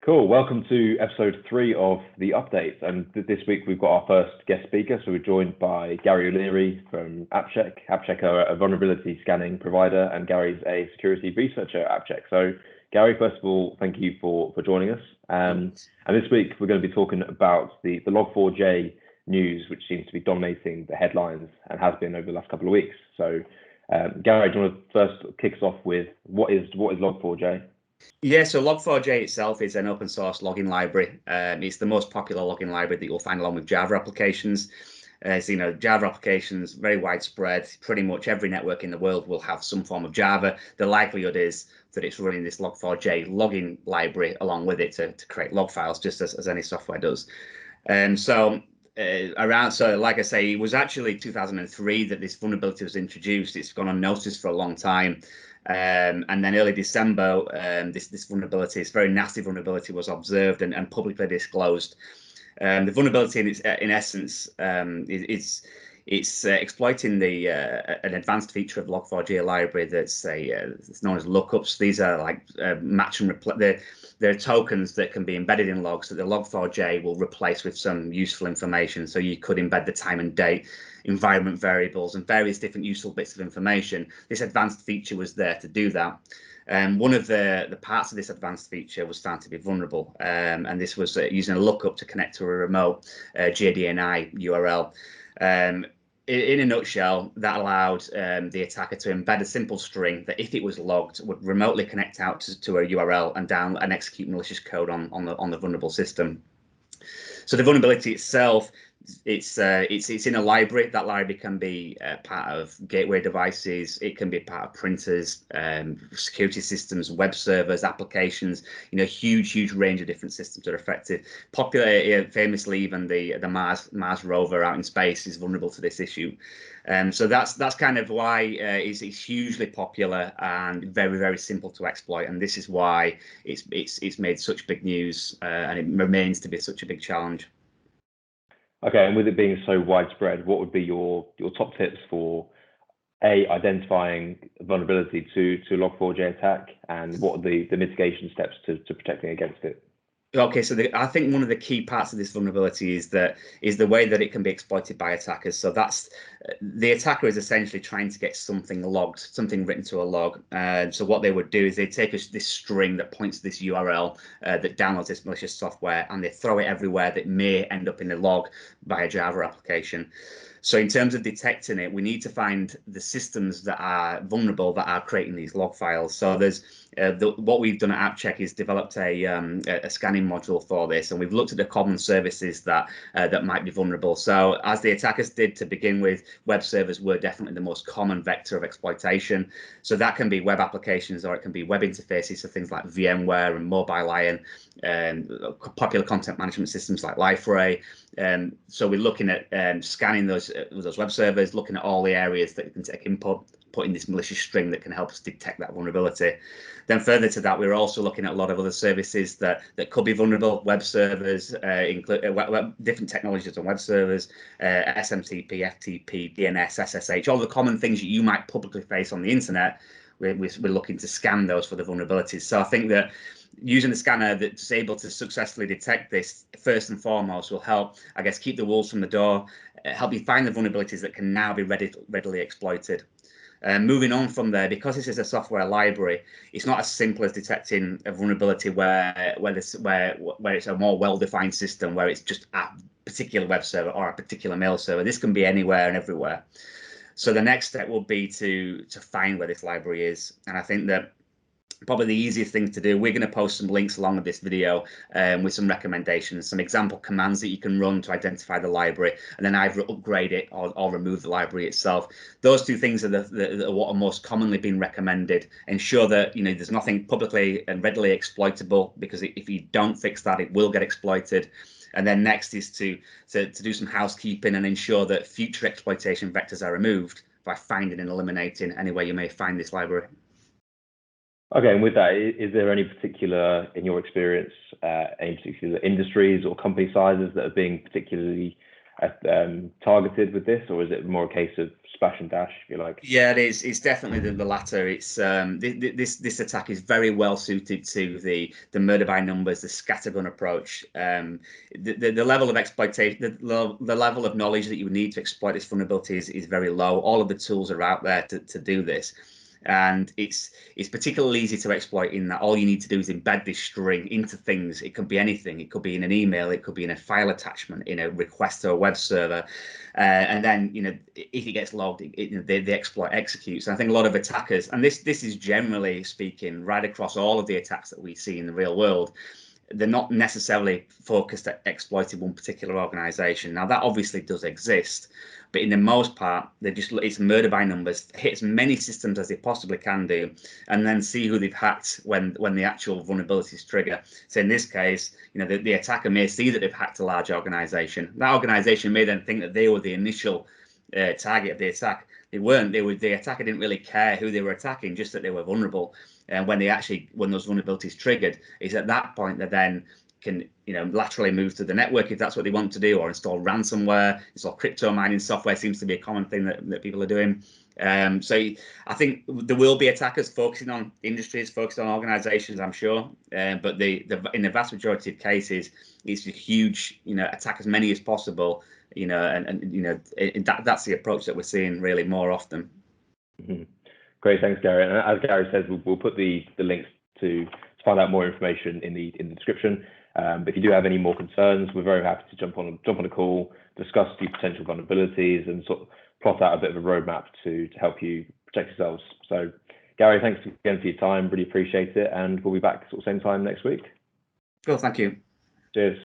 Cool. Welcome to episode 3 of the update. And this week we've got our first guest speaker. So we're joined by Gary O'Leary from AppCheck. AppCheck are a vulnerability scanning provider, and Gary's a security researcher at AppCheck. So Gary, first of all, thank you for joining us. And this week we're going to be talking about the Log4j news, which seems to be dominating the headlines and has been over the last couple of weeks. So Gary, do you want to first kick us off with what is Log4j? Yeah, so Log4j itself is an open source logging library. It's the most popular logging library that you'll find along with Java applications. So, Java applications, very widespread. Pretty much every network in the world will have some form of Java. The likelihood is that it's running this Log4j logging library along with it to create log files, just as any software does. So like I say, it was actually 2003 that this vulnerability was introduced. It's gone unnoticed for a long time. And then early December, this vulnerability, this very nasty vulnerability, was observed and publicly disclosed. The vulnerability, in essence, it's exploiting an advanced feature of Log4j library that's it's known as lookups. These are like match and replace. They're tokens that can be embedded in logs that the Log4j will replace with some useful information. So you could embed the time and date, environment variables, and various different useful bits of information. This advanced feature was there to do that. One of the parts of this advanced feature was found to be vulnerable, and this was using a lookup to connect to a remote JDNI URL. In a nutshell, that allowed the attacker to embed a simple string that, if it was logged, would remotely connect out to a URL and execute malicious code on the vulnerable system. So the vulnerability itself, it's in a library. That library can be part of gateway devices. It can be part of printers, security systems, web servers, applications. Huge range of different systems are affected. Famously, even the Mars rover out in space is vulnerable to this issue. So that's kind of why it's hugely popular and very simple to exploit. And this is why it's made such big news, and it remains to be such a big challenge. Okay, and with it being so widespread, what would be your top tips for identifying vulnerability to Log4j attack, and what are the mitigation steps to protecting against it? Okay, so I think one of the key parts of this vulnerability is the way that it can be exploited by attackers. So that's the attacker is essentially trying to get something logged, something written to a log. So what they would do is they take this string that points to this URL that downloads this malicious software, and they throw it everywhere that may end up in a log by a Java application. So in terms of detecting it, we need to find the systems that are vulnerable, that are creating these log files. So there's what we've done at AppCheck is developed a scanning module for this, and we've looked at the common services that might be vulnerable. So as the attackers did to begin with, web servers were definitely the most common vector of exploitation. So that can be web applications, or it can be web interfaces, so things like VMware and Mobile Iron, popular content management systems like Log4j. So we're looking at scanning those web servers, looking at all the areas that you can take input, putting this malicious string that can help us detect that vulnerability. Then further to that, we're also looking at a lot of other services that could be vulnerable. Web servers, include different technologies on web servers, SMTP, FTP, DNS, SSH, all the common things that you might publicly face on the internet. We're looking to scan those for the vulnerabilities. So I think that using a scanner that's able to successfully detect this first and foremost will help, I guess, keep the wolves from the door, help you find the vulnerabilities that can now be readily exploited. Moving on from there, because this is a software library, it's not as simple as detecting a vulnerability where it's a more well-defined system, where it's just a particular web server or a particular mail server. This can be anywhere and everywhere. So the next step will be to find where this library is, and I think that probably the easiest thing to do, we're going to post some links along with this video with some recommendations, some example commands that you can run to identify the library, and then either upgrade it or remove the library itself. Those two things are what are most commonly being recommended. Ensure that there's nothing publicly and readily exploitable, because if you don't fix that, it will get exploited. And then next is to do some housekeeping and ensure that future exploitation vectors are removed by finding and eliminating any way you may find this library. Okay, and with that, is there any particular, in your experience, any particular industries or company sizes that are being particularly targeted with this, or is it more a case of splash and dash, if you like? Yeah, it is. It's definitely the latter. It's this attack is very well suited to the murder by numbers, the scattergun approach. The level of exploitation, the level of knowledge that you would need to exploit this vulnerability is very low. All of the tools are out there to do this. And it's particularly easy to exploit in that all you need to do is embed this string into things. It could be anything. It could be in an email. It could be in a file attachment, in a request to a web server. And then, if it gets logged, the exploit executes. And I think a lot of attackers, and this is generally speaking right across all of the attacks that we see in the real world, they're not necessarily focused at exploiting one particular organization. Now, that obviously does exist, but in the most part, it's murder by numbers, hit as many systems as they possibly can do, and then see who they've hacked when the actual vulnerabilities trigger. So in this case, the attacker may see that they've hacked a large organization. That organization may then think that they were the initial target of the attack. They weren't. The attacker didn't really care who they were attacking, just that they were vulnerable. And when those vulnerabilities triggered, is at that point that then can laterally move to the network if that's what they want to do, or install ransomware, install crypto mining software seems to be a common thing that people are doing. So I think there will be attackers focusing on industries, focusing on organizations, I'm sure. But in the vast majority of cases, it's a huge, attack as many as possible. That's the approach that we're seeing really more often. Mm-hmm. Great, thanks, Gary. And as Gary says, we'll put the links to find out more information in the description. But if you do have any more concerns, we're very happy to jump on a call, discuss the potential vulnerabilities, and sort of plot out a bit of a roadmap to help you protect yourselves. So, Gary, thanks again for your time. Really appreciate it, and we'll be back sort of same time next week. Cool, thank you. Cheers.